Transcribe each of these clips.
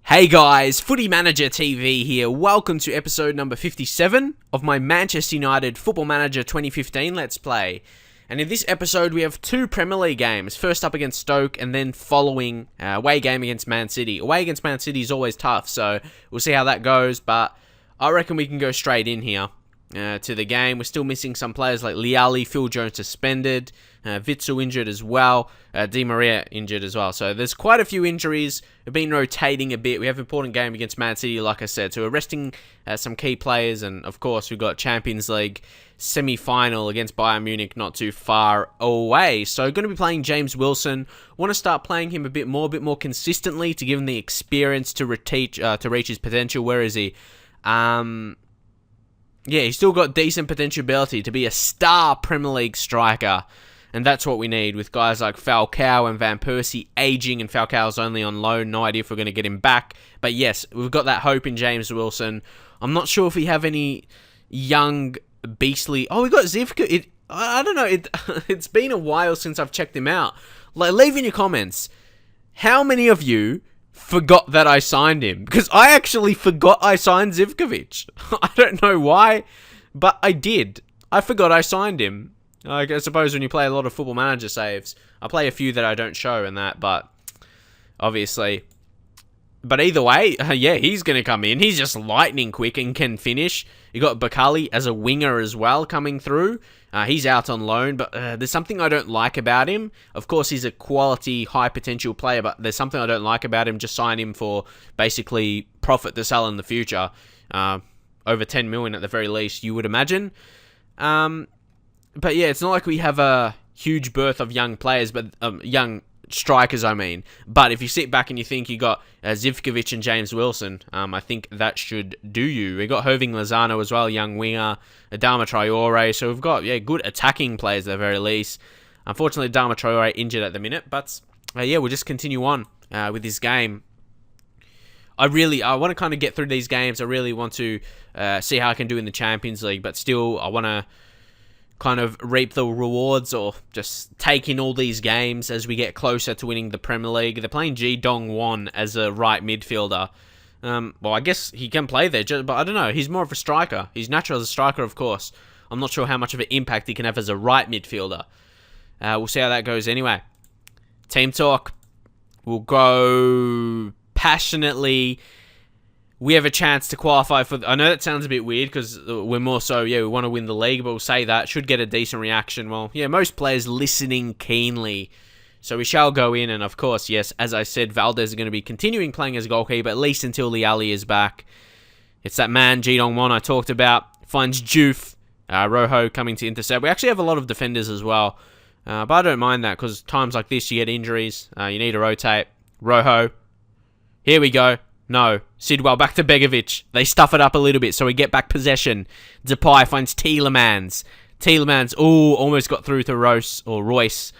Hey guys, Footy Manager TV here. Welcome to episode number 57 of my Manchester United Football Manager 2015 Let's Play. And in this episode we have two Premier League games. First up against Stoke and then following away game against Man City. Away against Man City is always tough, so we'll see how that goes. But I reckon we can go straight in here to the game. We're still missing some players like Liali, Phil Jones suspended, Witsel injured as well, Di Maria injured as well. So there's quite a few injuries. We've been rotating a bit. We have an important game against Man City, like I said. So we're resting some key players. And of course, we've got Champions League semi-final against Bayern Munich not too far away. So going to be playing James Wilson. Want to start playing him a bit more consistently to give him the experience to reach his potential. Where is he? Yeah, he's still got decent potential ability to be a star Premier League striker. And that's what we need with guys like Falcao and Van Persie aging, and Falcao's only on loan. No idea if we're going to get him back. But yes, we've got that hope in James Wilson. I'm not sure if we have any young, beastly... Oh, we got Zivka. I don't know. It's been a while since I've checked him out. Like, leave in your comments. How many of you forgot that I signed him? Because I actually forgot I signed Zivkovic. I don't know why, but I did. I forgot I signed him. I suppose when you play a lot of Football Manager saves, I play a few that I don't show and that, but obviously. But either way, yeah, he's going to come in. He's just lightning quick and can finish. You got Bakali as a winger as well coming through. He's out on loan, but there's something I don't like about him. Of course, he's a quality, high-potential player, but there's something I don't like about him. Just sign him for basically profit to sell in the future. Over 10 million at the very least, you would imagine. But yeah, it's not like we have a huge birth of young players, but young strikers, I mean. But if you sit back and you think you got Zivkovic and James Wilson, I think that should do you. We got Hoving Lozano as well, young winger, Adama Traore. So we've got good attacking players at the very least. Unfortunately, Adama Traore injured at the minute, but yeah, we'll just continue on with this game. I want to kind of get through these games. I really want to see how I can do in the Champions League, but still, I want to kind of reap the rewards or just take in all these games as we get closer to winning the Premier League. They're playing Ji Dong-won as a right midfielder. Well, I guess he can play there, but I don't know. He's more of a striker. He's natural as a striker, of course. I'm not sure how much of an impact he can have as a right midfielder. We'll see how that goes anyway. Team talk. We'll go passionately. We have a chance to qualify for... I know that sounds a bit weird because we're more so, we want to win the league, but we'll say that. Should get a decent reaction. Well, yeah, most players listening keenly. So we shall go in, and of course, yes, as I said, Valdez is going to be continuing playing as goalkeeper, at least until Liali is back. It's that man, Ji Dong-won, I talked about. Finds Juve. Rojo coming to intercept. We actually have a lot of defenders as well. But I don't mind that because times like this, you get injuries. You need to rotate. Rojo. Here we go. No. Sidwell back to Begovic. They stuff it up a little bit, so we get back possession. Depay finds Tielemans. Tielemans, almost got through to Royce.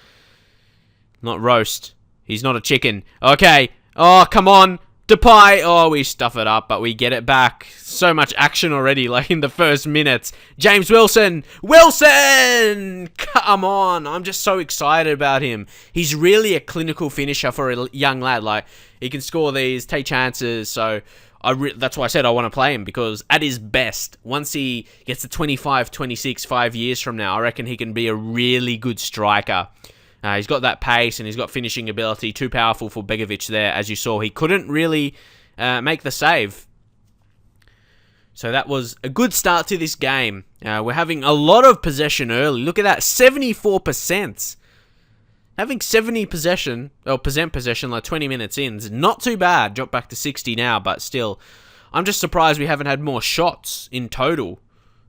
Not Roast. He's not a chicken. Okay. Oh, come on. Depay. Oh, we stuff it up, but we get it back. So much action already, like in the first minutes. James Wilson. Wilson! Come on. I'm just so excited about him. He's really a clinical finisher for a young lad. Like, he can score these, take chances. So that's why I said I want to play him, because at his best, once he gets to 25, 26, 5 years from now, I reckon he can be a really good striker. He's got that pace and he's got finishing ability. Too powerful for Begovic there, as you saw. He couldn't really make the save. So that was a good start to this game. We're having a lot of possession early. Look at that, 74%. Having 70% possession like 20 minutes in is not too bad. Dropped back to 60 now, but still. I'm just surprised we haven't had more shots in total.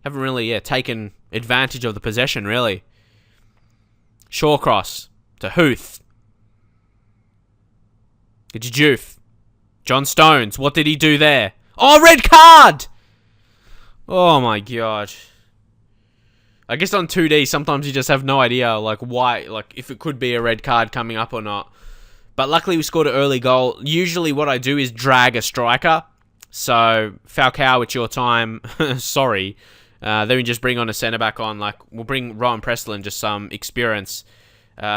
Haven't really taken advantage of the possession, really. Shawcross to Huth. It's Juve. John Stones. What did he do there? Oh, red card! Oh my god. I guess on 2D, sometimes you just have no idea, like, why, like, if it could be a red card coming up or not. But luckily, we scored an early goal. Usually, what I do is drag a striker. So, Falcao, it's your time. Sorry. Then we just bring on a centre-back on. Like, we'll bring Rowan Preston, just some experience.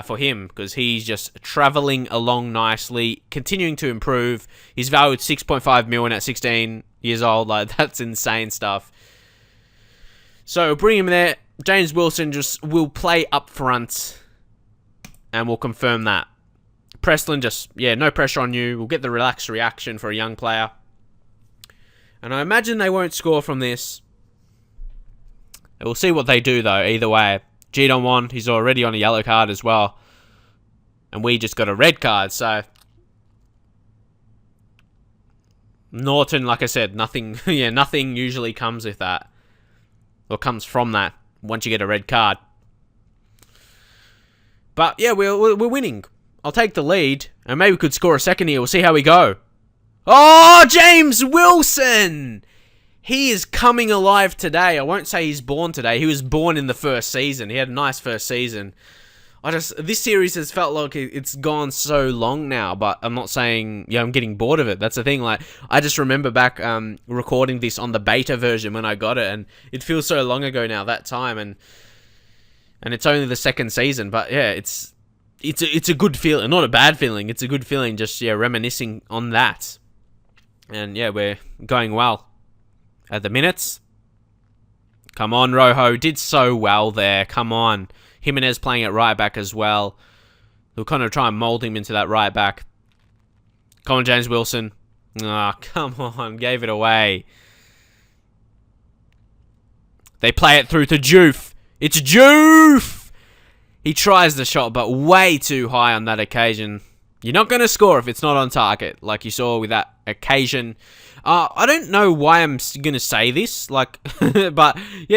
for him, because he's just travelling along nicely, continuing to improve. He's valued 6.5 million at 16 years old. Like, that's insane stuff. So bring him there. James Wilson just will play up front, and we'll confirm that. Preston just, no pressure on you. We'll get the relaxed reaction for a young player. And I imagine they won't score from this. We'll see what they do, though, either way. Gidon won. He's already on a yellow card as well. And we just got a red card, so... Norton, like I said, nothing nothing usually comes with that. Or comes from that once you get a red card. But, we're winning. I'll take the lead. And maybe we could score a second here. We'll see how we go. Oh, James Wilson! He is coming alive today. I won't say he's born today. He was born in the first season. He had a nice first season. This series has felt like it's gone so long now, but I'm not saying, I'm getting bored of it. That's the thing. Like, I just remember back recording this on the beta version when I got it, and it feels so long ago now, that time, and it's only the second season. But it's a good feeling, not a bad feeling. It's a good feeling, just reminiscing on that, and we're going well. At the minutes. Come on, Rojo. Did so well there. Come on. Jimenez playing at right back as well. We'll kind of try and mould him into that right back. Come on, James Wilson. Come on. Gave it away. They play it through to Juve. It's Juve! He tries the shot, but way too high on that occasion. You're not going to score if it's not on target, like you saw with that occasion. I don't know why I'm going to say this, but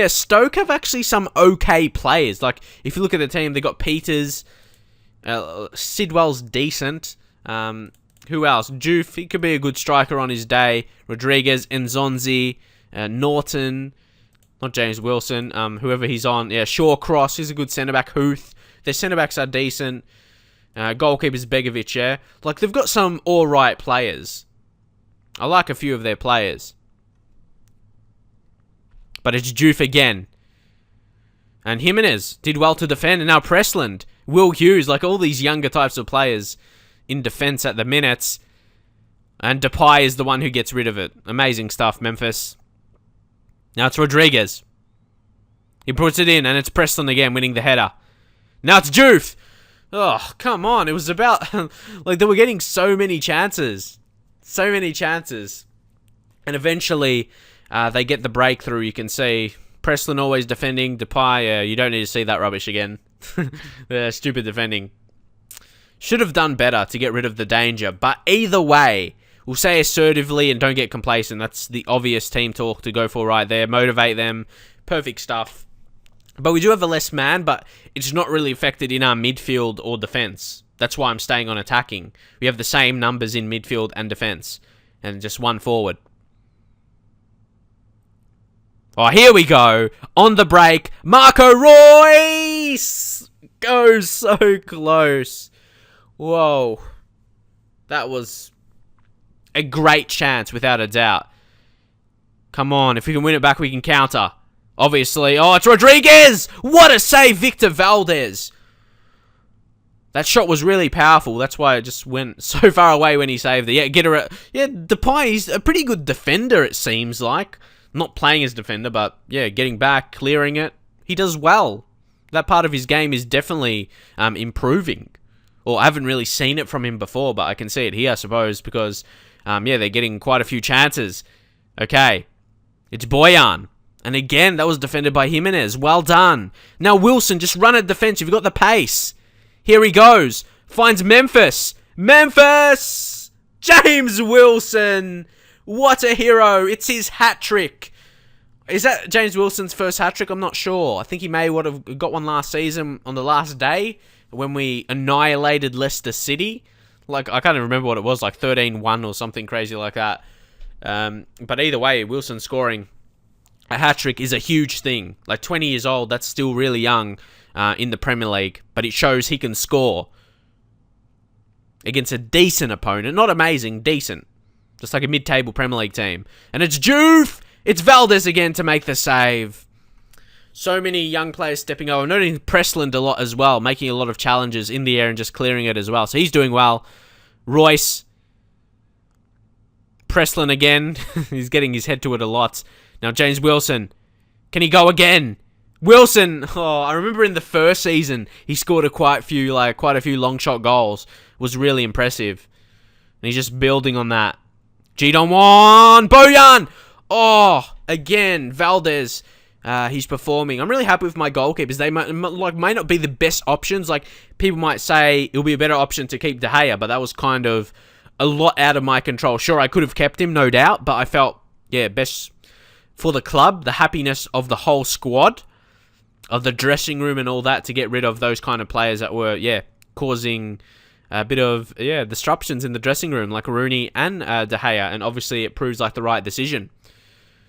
Stoke have actually some okay players. Like, if you look at the team, they got Peters, Sidwell's decent. Who else? Juve, he could be a good striker on his day. Rodriguez, Nzonzi, Norton, not James Wilson, whoever he's on. Shawcross, he's a good centre-back. Huth, their centre-backs are decent. Goalkeeper's Begovic, Like, they've got some alright players. I like a few of their players. But it's Juve again. And Jimenez did well to defend. And now Pressland, Will Hughes, like all these younger types of players in defense at the minutes. And Depay is the one who gets rid of it. Amazing stuff, Memphis. Now it's Rodriguez. He puts it in, and it's Preston again winning the header. Now it's Juve. Oh, come on. It was about... like, they were getting so many chances. So many chances. And eventually, they get the breakthrough. You can see Preston always defending. Depay, you don't need to see that rubbish again. Stupid defending. Should have done better to get rid of the danger. But either way, we'll say assertively and don't get complacent. That's the obvious team talk to go for right there. Motivate them. Perfect stuff. But we do have a less man, but it's not really affected in our midfield or defense. That's why I'm staying on attacking. We have the same numbers in midfield and defense. And just one forward. Oh, here we go. On the break. Marco Reus goes so close. Whoa. That was a great chance, without a doubt. Come on. If we can win it back, we can counter. Obviously. Oh, it's Rodriguez! What a save, Victor Valdez. That shot was really powerful. That's why it just went so far away when he saved it. Depay, he's a pretty good defender, it seems like. Not playing as defender, but getting back, clearing it. He does well. That part of his game is definitely improving. Or I haven't really seen it from him before, but I can see it here, I suppose, because, they're getting quite a few chances. Okay. It's Boyan. And again, that was defended by Jimenez. Well done. Now Wilson, just run at defense. You've got the pace. Here he goes. Finds Memphis. Memphis! James Wilson! What a hero. It's his hat-trick. Is that James Wilson's first hat-trick? I'm not sure. I think he may would have got one last season on the last day when we annihilated Leicester City. Like, I can't even remember what it was, like 13-1 or something crazy like that. But either way, Wilson scoring a hat-trick is a huge thing. Like, 20 years old, that's still really young in the Premier League. But it shows he can score against a decent opponent. Not amazing, decent. Just like a mid-table Premier League team. And it's Juve! It's Valdez again to make the save. So many young players stepping up. I'm noting Presland a lot as well, making a lot of challenges in the air and just clearing it as well. So he's doing well. Royce. Presland again. He's getting his head to it a lot. Now James Wilson. Can he go again? Wilson. Oh, I remember in the first season, he scored quite a few long shot goals. Was really impressive. And he's just building on that. G-Don 1. Bojan. Oh, again. Valdez. He's performing. I'm really happy with my goalkeepers. They might not be the best options. Like, people might say it'll be a better option to keep De Gea, but that was kind of a lot out of my control. Sure, I could have kept him, no doubt, but I felt, best for the club, the happiness of the whole squad, of the dressing room and all that, to get rid of those kind of players that were, causing a bit of, disruptions in the dressing room, like Rooney and De Gea, and obviously it proves like the right decision.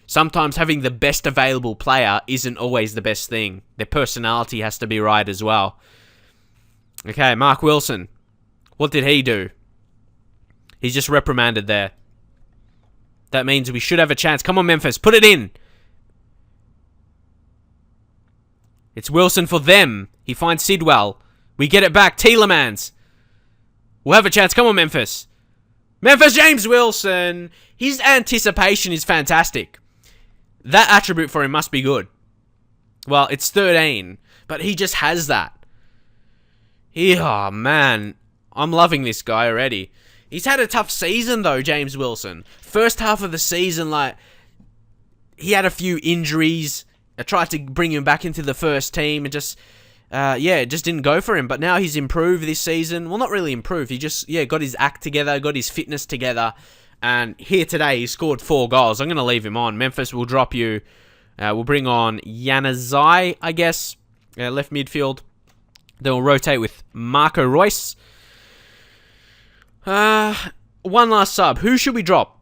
Sometimes having the best available player isn't always the best thing. Their personality has to be right as well. Okay, Mark Wilson. What did he do? He's just reprimanded there. That means we should have a chance. Come on, Memphis. Put it in. It's Wilson for them. He finds Sidwell. We get it back. Tielemans. We'll have a chance. Come on, Memphis. Memphis James Wilson. His anticipation is fantastic. That attribute for him must be good. Well, it's 13, but he just has that. Oh, man. I'm loving this guy already. He's had a tough season, though, James Wilson. First half of the season, he had a few injuries. I tried to bring him back into the first team and it just didn't go for him. But now he's improved this season. Well, not really improved. He just, got his act together, got his fitness together. And here today, he scored 4 goals. I'm going to leave him on. Memphis will drop you. We'll bring on Januzaj, I guess, left midfield. Then we'll rotate with Marco Royce. One last sub. Who should we drop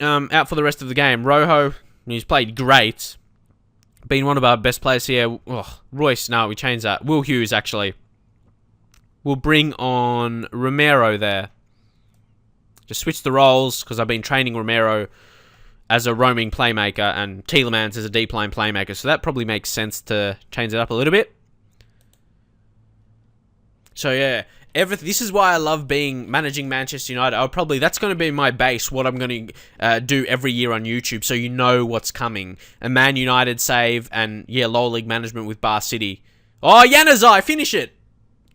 out for the rest of the game? Rojo, he's played great. Been one of our best players here. Oh, Royce, no, we changed that. Will Hughes, actually. We'll bring on Romero there. Just switch the roles, because I've been training Romero as a roaming playmaker and Tielemans as a deep line playmaker. So that probably makes sense to change it up a little bit. So this is why I love managing Manchester United. That's going to be my base, what I'm going to do every year on YouTube, so you know what's coming. A Man United save and, lower league management with Bar City. Oh, Januzaj, finish it!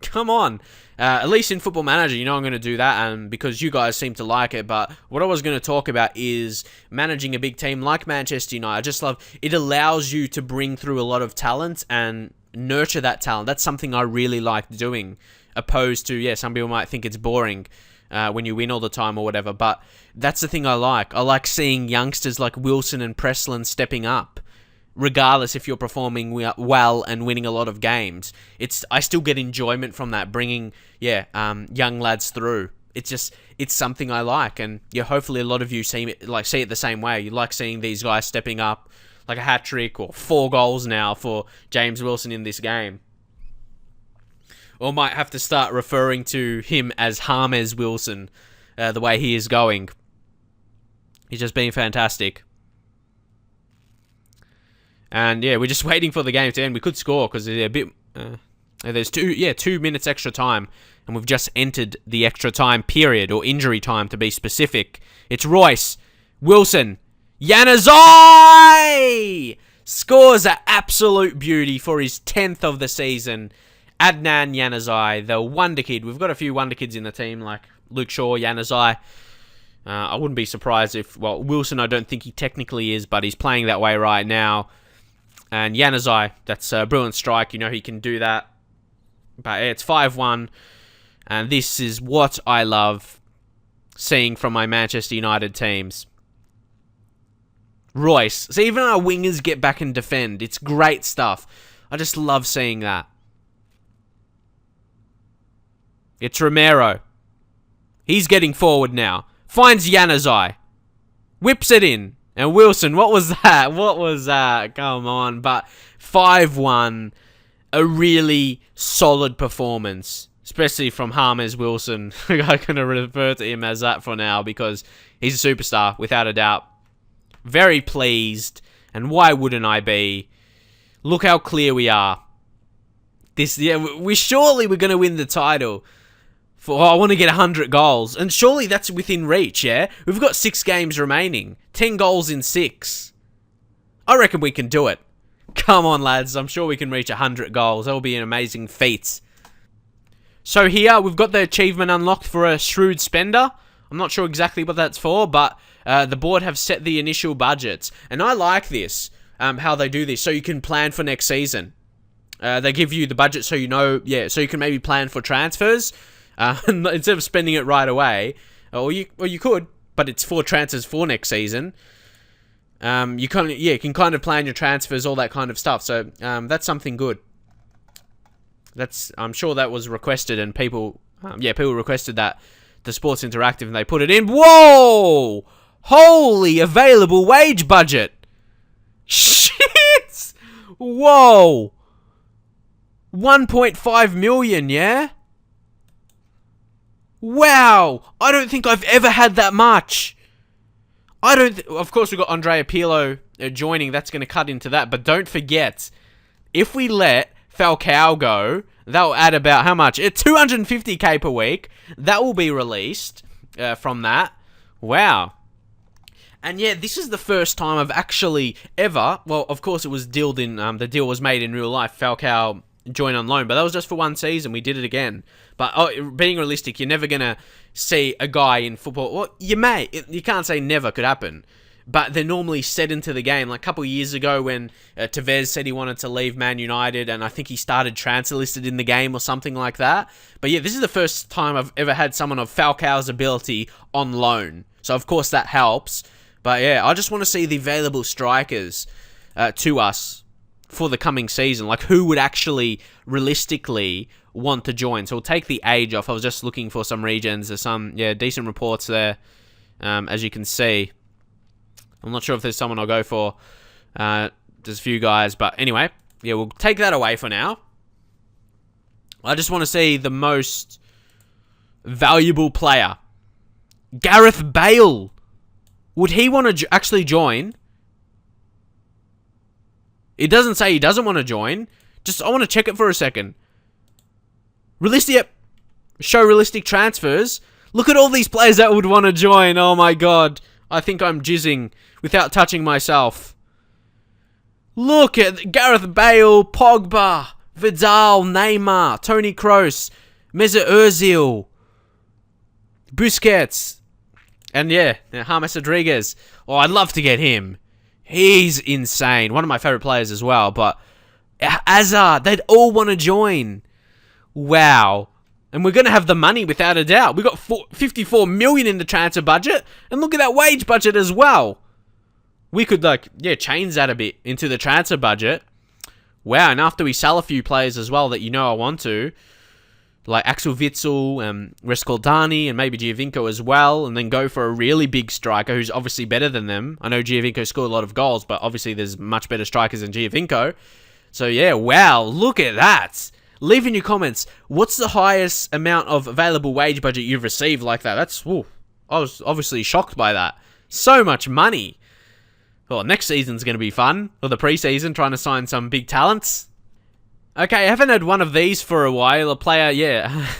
Come on. At least in Football Manager, I'm going to do that, and because you guys seem to like it. But what I was going to talk about is managing a big team like Manchester United. I just love it. Allows you to bring through a lot of talent and nurture that talent. That's something I really like doing, opposed to, some people might think it's boring when you win all the time or whatever, but that's the thing I like. I like seeing youngsters like Wilson and Presland stepping up, regardless if you're performing well and winning a lot of games. I still get enjoyment from that, bringing young lads through. It's something I like, and hopefully a lot of you see it the same way. You like seeing these guys stepping up, like a hat trick or 4 goals now for James Wilson in this game. Or might have to start referring to him as James Wilson, the way he is going. He's just been fantastic. And we're just waiting for the game to end. We could score because there's 2 minutes extra time, and we've just entered the extra time period, or injury time to be specific. It's Royce, Wilson, Januzaj scores an absolute beauty for his 10th of the season. Adnan Januzaj, the wonder kid. We've got a few wonder kids in the team, like Luke Shaw, Januzaj. I wouldn't be surprised if, Wilson, I don't think he technically is, but he's playing that way right now. And Januzaj, that's a brilliant strike. He can do that. But it's 5-1. And this is what I love seeing from my Manchester United teams. Royce. So even our wingers get back and defend. It's great stuff. I just love seeing that. It's Romero. He's getting forward now. Finds Januzaj. Whips it in. And Wilson, what was that? What was that? Come on. But 5-1. A really solid performance. Especially from James Wilson. I'm going to refer to him as that for now, because he's a superstar, without a doubt. Very pleased. And why wouldn't I be? Look how clear we are. We're going to win the title. I want to get 100 goals. And surely that's within reach, yeah? We've got 6 games remaining. 10 goals in 6. I reckon we can do it. Come on, lads. I'm sure we can reach 100 goals. That will be an amazing feat. So here, we've got the achievement unlocked for a shrewd spender. I'm not sure exactly what that's for, but the board have set the initial budgets. And I like this, how they do this, so you can plan for next season. They give you the budget so you know, so you can maybe plan for transfers. Instead of spending it right away, or you could, but it's for transfers for next season. You can kind of plan your transfers, all that kind of stuff. So that's something good. I'm sure that was requested, and people requested that the Sports Interactive, and they put it in. Whoa! Holy available wage budget! Shit! Whoa! 1.5 million, yeah? Wow! I don't think I've ever had that much. Of course, we've got Andrea Pirlo joining. That's going to cut into that. But don't forget, if we let Falcao go, that will add about how much? 250k per week. That will be released from that. Wow. And yeah, this is the first time I've actually ever... Well, of course, it was dealed in... the deal was made in real life. Falcao joined on loan. But that was just for one season. We did it again. But being realistic, you're never going to see a guy in football... Well, you may. You can't say never could happen. But they're normally set into the game. Like a couple of years ago when Tevez said he wanted to leave Man United, and I think he started transfer listed in the game or something like that. But yeah, this is the first time I've ever had someone of Falcao's ability on loan. So of course that helps. But yeah, I just want to see the available strikers to us for the coming season. Like who would actually realistically want to join. So we'll take the age off. I was just looking for some regions. There's some decent reports there, as you can see. I'm not sure if there's someone I'll go for. There's a few guys. But anyway, yeah, we'll take that away for now. I just want to see the most valuable player. Gareth Bale. Would he want to actually join? It doesn't say he doesn't want to join. I want to check it for a second. Realistic. Show realistic transfers. Look at all these players that would want to join. Oh my god. I think I'm jizzing without touching myself. Look at Gareth Bale, Pogba, Vidal, Neymar, Toni Kroos, Mesut Ozil, Busquets, and yeah, James Rodriguez. Oh, I'd love to get him. He's insane. One of my favourite players as well. But Hazard, they'd all want to join. Wow. And we're going to have the money without a doubt. We got 54 million in the transfer budget. And look at that wage budget as well. We could, change that a bit into the transfer budget. Wow, and after we sell a few players as well that I want to, like Axel Witsel, Rescaldani, and maybe Giovinco as well, and then go for a really big striker who's obviously better than them. I know Giovinco scored a lot of goals, but obviously there's much better strikers than Giovinco. So yeah, wow, look at that. Leave in your comments, what's the highest amount of available wage budget you've received like that? I was obviously shocked by that. So much money. Well, next season's going to be fun. Or the preseason, trying to sign some big talents. Okay, I haven't had one of these for a while. A player,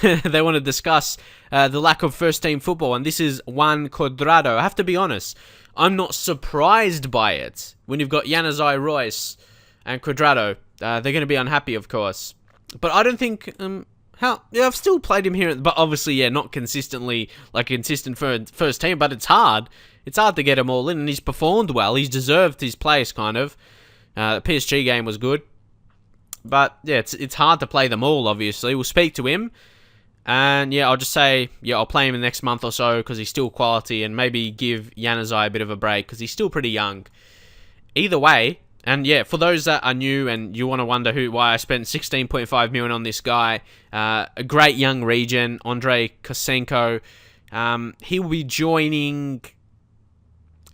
they want to discuss the lack of first-team football, and this is Juan Cuadrado. I have to be honest, I'm not surprised by it. When you've got Januzaj, Royce, and Cuadrado, they're going to be unhappy, of course. But I don't think... I've still played him here, but obviously, not consistently, like consistent first team, but it's hard. It's hard to get him all in, and he's performed well. He's deserved his place, kind of. The PSG game was good. But, yeah, it's hard to play them all, obviously. We'll speak to him. And, I'll just say, I'll play him in the next month or so because he's still quality. And maybe give Januzaj a bit of a break because he's still pretty young. Either way, and, for those that are new and you want to wonder why I spent 16.5 million on this guy, a great young regen, Andrei Kosenko. He will be joining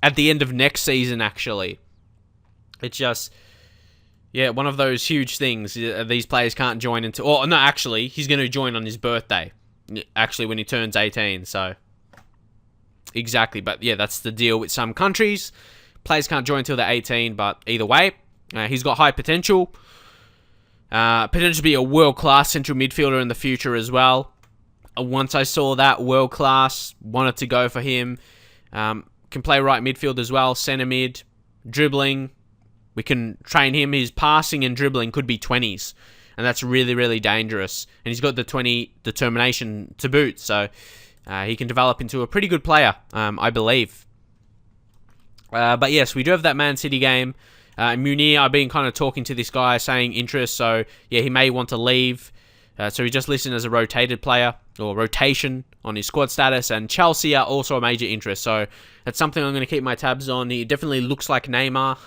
at the end of next season, actually. It's just... one of those huge things. These players can't join until... Oh, no, actually, he's going to join on his birthday. Actually, when he turns 18, so... Exactly, but that's the deal with some countries. Players can't join until they're 18, but either way, He's got high potential. Potential to be a world-class central midfielder in the future as well. Once I saw that world-class, wanted to go for him. Can play right midfield as well, centre mid, dribbling. We can train him. His passing and dribbling could be 20s. And that's really, really dangerous. And he's got the 20 determination to boot. So he can develop into a pretty good player, I believe. But yes, we do have that Man City game. Munir, I've been kind of talking to this guy, saying interest. So yeah, he may want to leave. So he just listed as a rotated player, or rotation on his squad status. And Chelsea are also a major interest. So that's something I'm going to keep my tabs on. He definitely looks like Neymar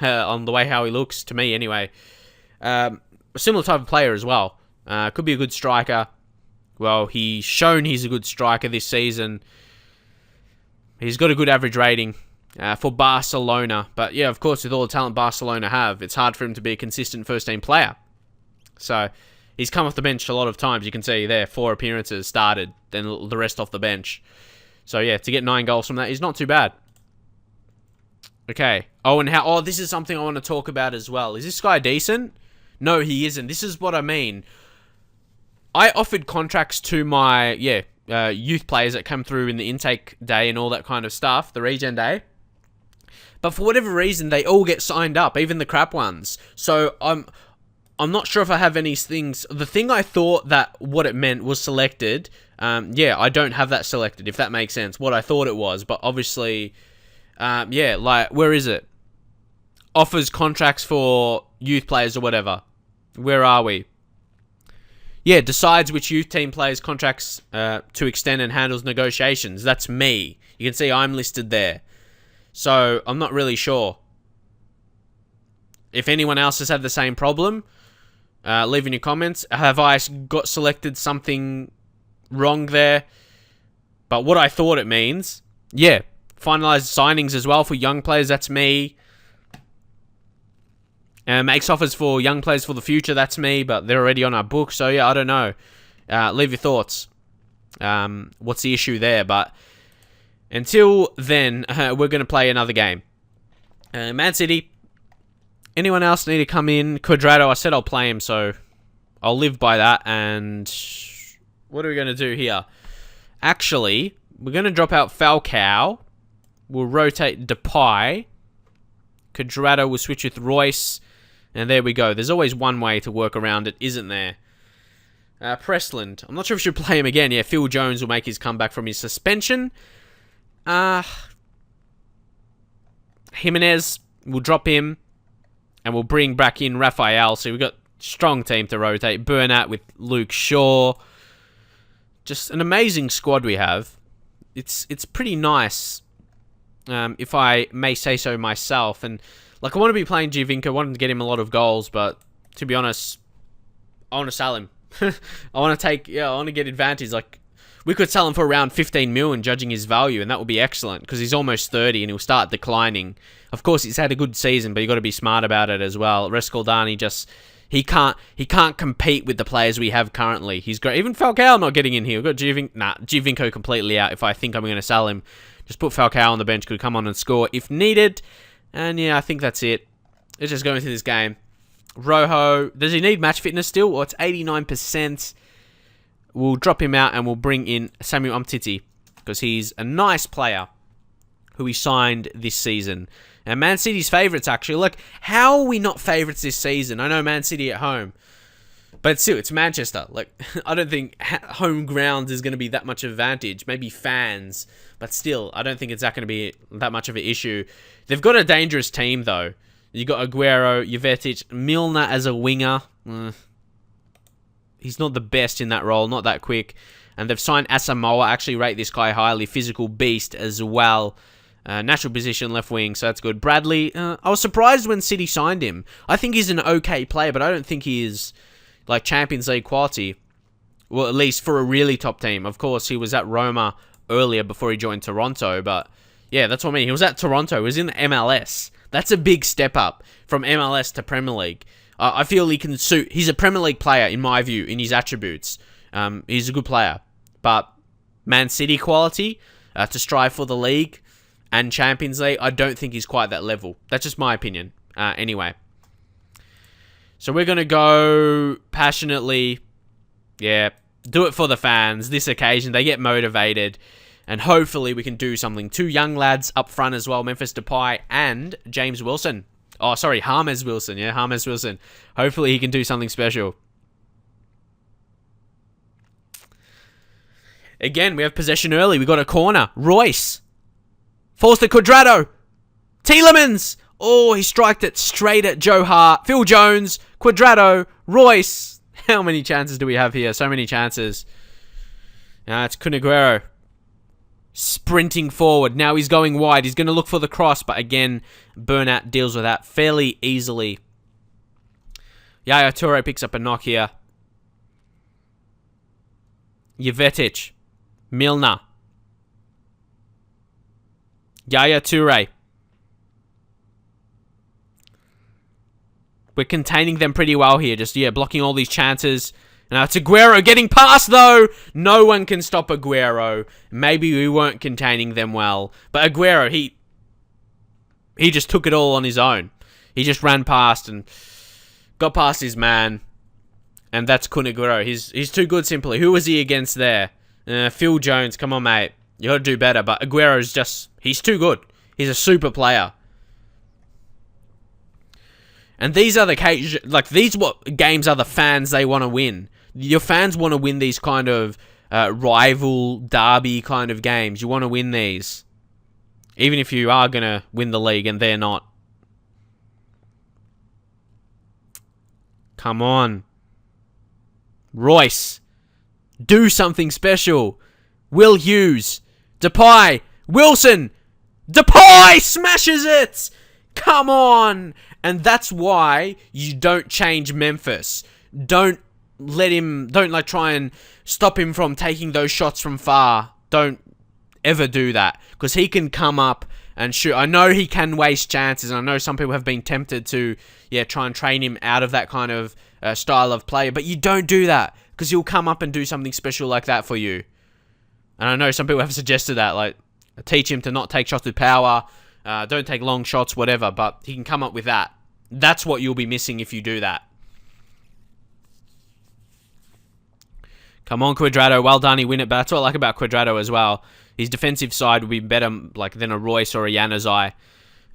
on the way how he looks, to me anyway. A similar type of player as well. Could be a good striker. Well, he's shown he's a good striker this season. He's got a good average rating for Barcelona. But yeah, of course, with all the talent Barcelona have, it's hard for him to be a consistent first-team player. So he's come off the bench a lot of times. You can see there, 4 appearances started, then the rest off the bench. So yeah, to get 9 goals from that is not too bad. Okay. Oh, this is something I want to talk about as well. Is this guy decent? No, he isn't. This is what I mean. I offered contracts to my youth players that come through in the intake day and all that kind of stuff, the regen day. But for whatever reason, they all get signed up, even the crap ones. So I'm not sure if I have any things. The thing I thought that what it meant was selected. I don't have that selected, if that makes sense. What I thought it was, but obviously, where is it? Offers contracts for youth players or whatever. Where are we? Yeah, decides which youth team players contracts to extend and handles negotiations. That's me. You can see I'm listed there. So I'm not really sure. If anyone else has had the same problem, leave in your comments. Have I got selected something wrong there? But what I thought it means, yeah, finalized signings as well for young players. That's me. Makes offers for young players for the future. That's me, but they're already on our book. So yeah, I don't know. Leave your thoughts. What's the issue there? But until then, we're going to play another game. Man City. Anyone else need to come in? Quadrado, I said I'll play him, so I'll live by that. And what are we going to do here? Actually, we're going to drop out Falcao. We'll rotate Depay. Quadrado will switch with Royce. And there we go. There's always one way to work around it, isn't there? Pressland. I'm not sure if we should play him again. Yeah, Phil Jones will make his comeback from his suspension. Jimenez, we'll drop him. And we'll bring back in Raphael. So we've got strong team to rotate. Bernat with Luke Shaw. Just an amazing squad we have. It's pretty nice, if I may say so myself. And like, I want to be playing Giovinco. I want to get him a lot of goals, but to be honest, I want to sell him. I want to get advantage. Like, we could sell him for around 15 million, judging his value, and that would be excellent because he's almost 30 and he'll start declining. Of course, he's had a good season, but you got to be smart about it as well. Rescaldani he can't compete with the players we have currently. He's great. Even Falcao not getting in here. We've got Giovinco completely out. If I think I'm going to sell him, just put Falcao on the bench. Could come on and score if needed. And yeah, I think that's it. Let's just go into this game. Rojo, does he need match fitness still? Well, it's 89%. We'll drop him out and we'll bring in Samuel Umtiti because he's a nice player who we signed this season. And Man City's favourites, actually. Look, how are we not favourites this season? I know Man City at home. But still, it's Manchester. Like, I don't think home ground is going to be that much advantage. Maybe fans. But still, I don't think it's going to be that much of an issue. They've got a dangerous team, though. You got Aguero, Jovetic, Milner as a winger. He's not the best in that role, not that quick. And they've signed Asamoah. I actually rate this guy highly. Physical beast as well. Natural position, left wing, so that's good. Bradley, I was surprised when City signed him. I think he's an okay player, but I don't think he is like Champions League quality. Well, at least for a really top team. Of course, he was at Roma earlier before he joined Toronto, but yeah, that's what I mean. He was at Toronto. He was in the MLS. That's a big step up from MLS to Premier League. I feel he can suit. He's a Premier League player, in my view, in his attributes. He's a good player. But Man City quality, to strive for the league and Champions League, I don't think he's quite that level. That's just my opinion. Anyway. So we're going to go passionately. Yeah, do it for the fans. This occasion, they get motivated. And hopefully we can do something. 2 young lads up front as well. Memphis Depay and James Wilson. Oh, sorry, James Wilson. Yeah, James Wilson. Hopefully he can do something special. Again, we have possession early. We got a corner. Royce. Falls to Cuadrado. Tielemans. Oh, he striked it straight at Joe Hart. Phil Jones. Cuadrado. Royce. How many chances do we have here? So many chances. Now it's Kun Aguero. Sprinting forward. Now he's going wide. He's going to look for the cross. But again, Bernat deals with that fairly easily. Yaya Toure picks up a knock here. Jovetic. Milner. Yaya Toure. We're containing them pretty well here. Just, blocking all these chances. Now it's Aguero getting past, though. No one can stop Aguero. Maybe we weren't containing them well. But Aguero, he just took it all on his own. He just ran past and got past his man. And that's Kun Aguero. He's too good, simply. Who was he against there? Phil Jones. Come on, mate. You got to do better. But Aguero's just... He's too good. He's a super player. And these are the games are the fans they want to win. Your fans want to win these kind of rival derby kind of games. You want to win these. Even if you are going to win the league and they're not. Come on. Royce. Do something special. Will Hughes. Depay. Wilson. Depay smashes it. Come on. And that's why you don't change Memphis. Don't try and stop him from taking those shots from far. Don't ever do that. Because he can come up and shoot. I know he can waste chances. I know some people have been tempted to try and train him out of that kind of style of play. But you don't do that. Because he'll come up and do something special like that for you. And I know some people have suggested that. Like, teach him to not take shots with power. Don't take long shots, whatever. But he can come up with that. That's what you'll be missing if you do that. Come on, Cuadrado. Well done. He win it. But that's what I like about Cuadrado as well. His defensive side would be better than a Royce or a Januzaj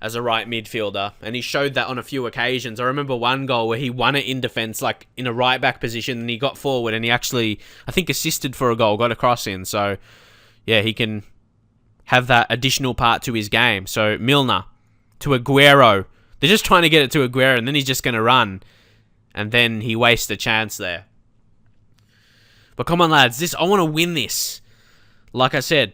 as a right midfielder. And he showed that on a few occasions. I remember one goal where he won it in defense, in a right back position, and he got forward and he actually, I think, assisted for a goal, got a cross in. So, he can have that additional part to his game. So, Milner to Aguero. They're just trying to get it to Aguero, and then he's just going to run. And then he wastes the chance there. But come on, lads. I want to win this. Like I said,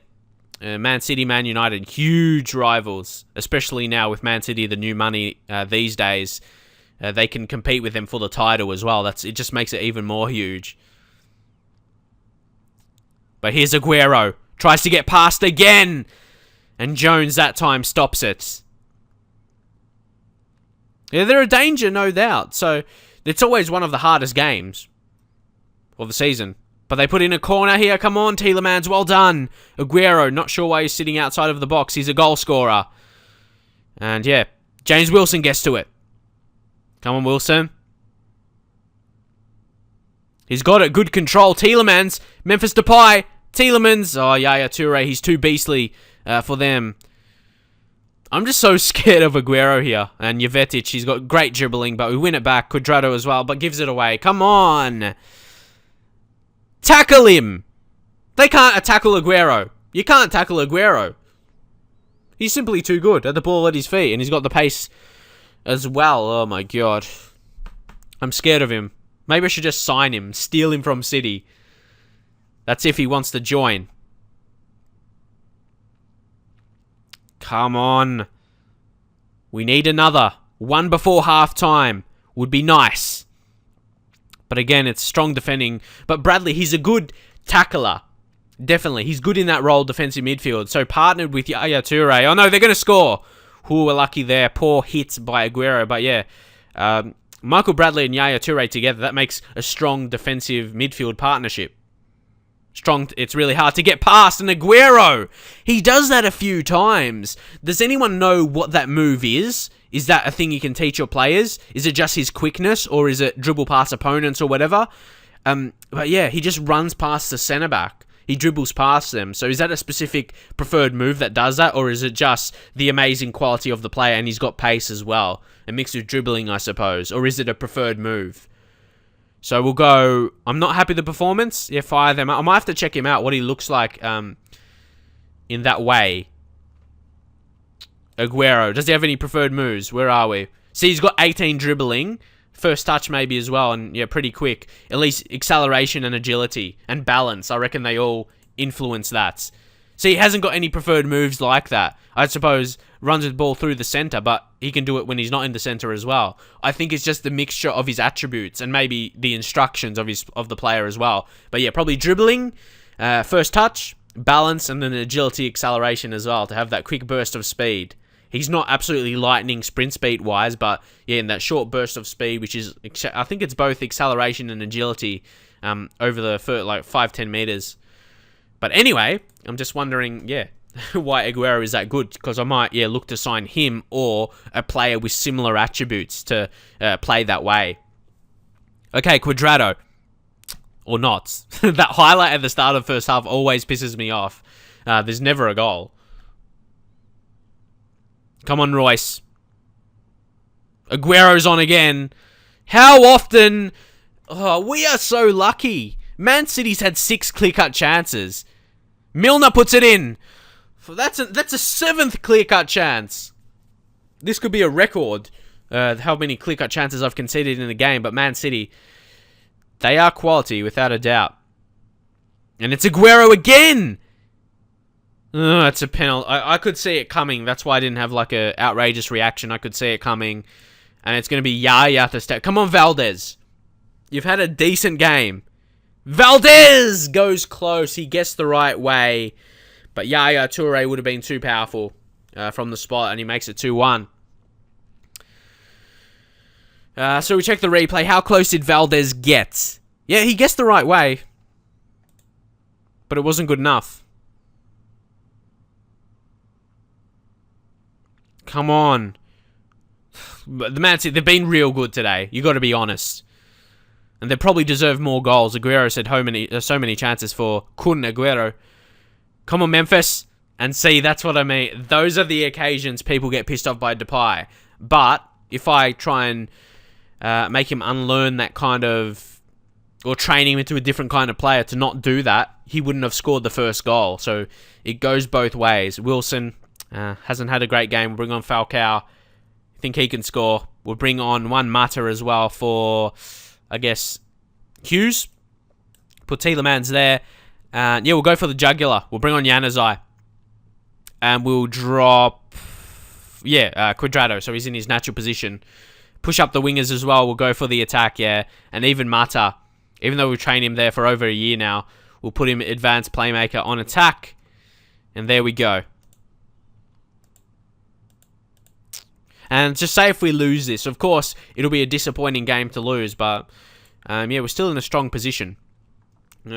Man City, Man United, huge rivals. Especially now with Man City, the new money these days. They can compete with them for the title as well. It just makes it even more huge. But here's Aguero. Tries to get past again. And Jones that time stops it. Yeah, they're a danger, no doubt. So, it's always one of the hardest games of the season. But they put in a corner here. Come on, Tielemans. Well done. Aguero, not sure why he's sitting outside of the box. He's a goal scorer. And, James Wilson gets to it. Come on, Wilson. He's got it. Good control. Tielemans. Memphis Depay. Tielemans. Oh, Yaya Toure. He's too beastly for them. I'm just so scared of Aguero here. And Jovetic, he's got great dribbling, but we win it back. Cuadrado as well, but gives it away. Come on. Tackle him. They can't tackle Aguero. You can't tackle Aguero. He's simply too good at the ball at his feet, and he's got the pace as well. Oh my god. I'm scared of him. Maybe I should just sign him, steal him from City. That's if he wants to join. Come on. We need another. One before half-time would be nice. But again, it's strong defending. But Bradley, he's a good tackler. Definitely. He's good in that role, defensive midfield. So partnered with Yaya Toure. Oh no, they're going to score. Who were lucky there. Poor hit by Aguero. But Michael Bradley and Yaya Toure together, that makes a strong defensive midfield partnership. Strong. It's really hard to get past. And Aguero, he does that a few times. Does anyone know what that move is? Is that a thing you can teach your players? Is it just his quickness, or is it dribble past opponents or whatever? But yeah, he just runs past the centre back. He dribbles past them. So is that a specific preferred move that does that, or is it just the amazing quality of the player and he's got pace as well, a mix with dribbling, I suppose, or is it a preferred move? So we'll go. I'm not happy with the performance. Yeah, fire them out. I might have to check him out, what he looks like in that way. Aguero, does he have any preferred moves? Where are we? See, he's got 18 dribbling. First touch maybe as well, and yeah, pretty quick. At least acceleration and agility and balance. I reckon they all influence that. See, he hasn't got any preferred moves like that. I suppose runs with the ball through the centre, but he can do it when he's not in the centre as well. I think it's just the mixture of his attributes and maybe the instructions of the player as well. But yeah, probably dribbling, first touch, balance, and then agility, acceleration as well to have that quick burst of speed. He's not absolutely lightning sprint speed wise, but yeah, in that short burst of speed, which is, I think it's both acceleration and agility over the first, like 5-10 meters. But anyway, I'm just wondering, yeah, why Aguero is that good, because I might, yeah, look to sign him or a player with similar attributes to play that way. Okay, Cuadrado. Or not. That highlight at the start of the first half always pisses me off. There's never a goal. Come on, Royce. Aguero's on again. How often? Oh, we are so lucky. Man City's had 6 clear-cut chances. Milner puts it in. That's a 7th clear-cut chance. This could be a record. How many clear-cut chances I've conceded in the game. But Man City, they are quality without a doubt. And it's Aguero again. It's a penalty. I could see it coming. That's why I didn't have like a outrageous reaction. I could see it coming. And it's going to be Yaya to step. Come on, Valdez. You've had a decent game. Valdez goes close. He gets the right way. But Yaya Toure would have been too powerful from the spot. And he makes it 2-1. So we check the replay. How close did Valdez get? Yeah, he gets the right way. But it wasn't good enough. Come on. The Man City, they've been real good today. You got to be honest. And they probably deserve more goals. Aguero said so many chances for Kun Aguero. Come on, Memphis. And see, that's what I mean. Those are the occasions people get pissed off by Depay. But if I try and make him unlearn that kind of, or train him into a different kind of player to not do that, he wouldn't have scored the first goal. So it goes both ways. Wilson hasn't had a great game. We'll bring on Falcao. I think he can score. We'll bring on Juan Mata as well for, I guess, Hughes. Put Tielemans there. Yeah, we'll go for the jugular. We'll bring on Januzaj. And we'll drop, Cuadrado. So he's in his natural position. Push up the wingers as well. We'll go for the attack, yeah. And even Mata, even though we've trained him there for over a year now, we'll put him advanced playmaker on attack. And there we go. And just say if we lose this, of course, it'll be a disappointing game to lose, but yeah, we're still in a strong position.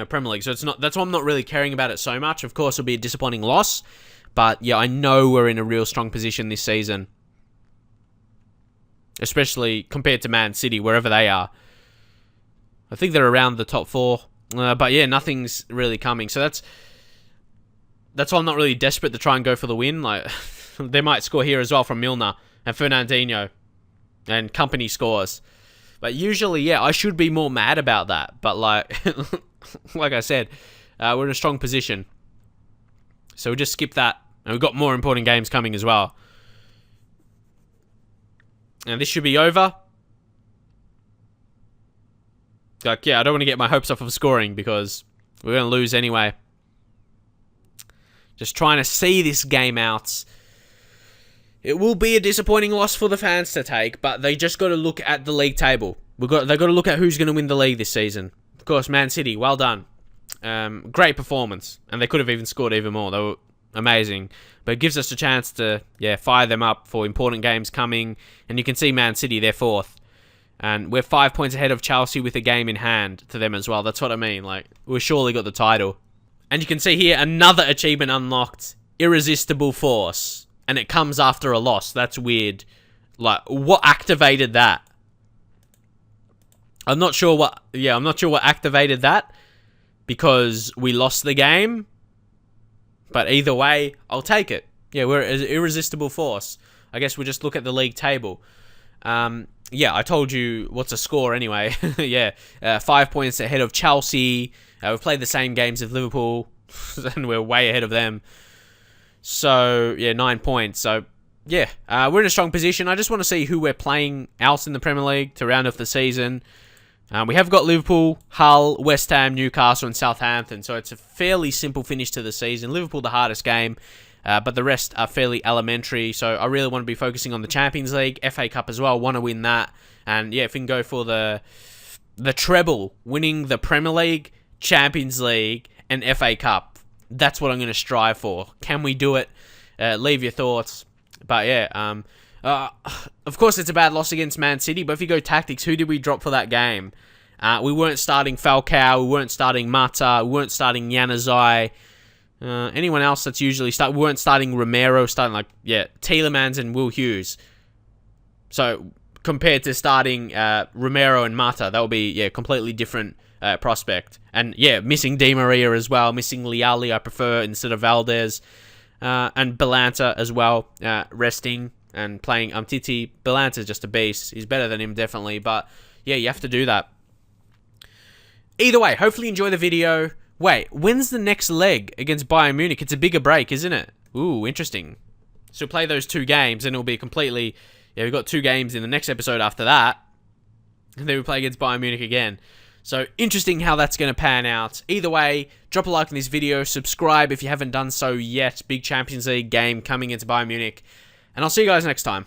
Premier League, so it's not. That's why I'm not really caring about it so much. Of course, it'll be a disappointing loss, but yeah, I know we're in a real strong position this season, especially compared to Man City, wherever they are. I think they're around the top 4, but yeah, nothing's really coming. So that's why I'm not really desperate to try and go for the win. Like they might score here as well from Milner. And Fernandinho. And company scores. But usually, yeah, I should be more mad about that. But like I said, we're in a strong position. So we'll just skip that. And we've got more important games coming as well. And this should be over. Like, yeah, I don't want to get my hopes up of scoring because we're going to lose anyway. Just trying to see this game out. It will be a disappointing loss for the fans to take, but they just got to look at the league table. They've got to look at who's going to win the league this season. Of course, Man City, well done. Great performance, and they could have even scored even more. They were amazing. But it gives us a chance to, fire them up for important games coming. And you can see Man City, they're 4th. And we're 5 points ahead of Chelsea with a game in hand to them as well. That's what I mean. Like, we've surely got the title. And you can see here, another achievement unlocked. Irresistible Force. And it comes after a loss. That's weird. Like, what activated that? I'm not sure what activated that. Because we lost the game. But either way, I'll take it. Yeah, we're an irresistible force. I guess we'll just look at the league table. Yeah, I told you what's a score anyway. Yeah, 5 points ahead of Chelsea. We've played the same games as Liverpool. And we're way ahead of them. So, yeah, 9 points. So, yeah, we're in a strong position. I just want to see who we're playing else in the Premier League to round off the season. We have got Liverpool, Hull, West Ham, Newcastle, and Southampton. So it's a fairly simple finish to the season. Liverpool, the hardest game. But the rest are fairly elementary. So I really want to be focusing on the Champions League, FA Cup as well. Want to win that. And yeah, if we can go for the treble, winning the Premier League, Champions League, and FA Cup. That's what I'm going to strive for. Can we do it? Leave your thoughts. But yeah, of course it's a bad loss against Man City. But if you go tactics, who did we drop for that game? We weren't starting Falcao. We weren't starting Mata. We weren't starting Januzaj. Anyone else that's usually we weren't starting Romero, Tielemans and Will Hughes. So compared to starting Romero and Mata, that would be completely different prospect. And yeah, missing Di Maria as well, missing Liali I prefer instead of Valdez, and Belanta as well, resting and playing Umtiti. Belanta's just a beast. He's better than him definitely, but yeah, you have to do that. Either way, hopefully you enjoy the video. Wait, when's the next leg against Bayern Munich? It's a bigger break, isn't it? Ooh, interesting. So play those 2 games, and it'll be completely... Yeah, we've got 2 games in the next episode after that. And then we play against Bayern Munich again. So, interesting how that's going to pan out. Either way, drop a like on this video. Subscribe if you haven't done so yet. Big Champions League game coming into Bayern Munich. And I'll see you guys next time.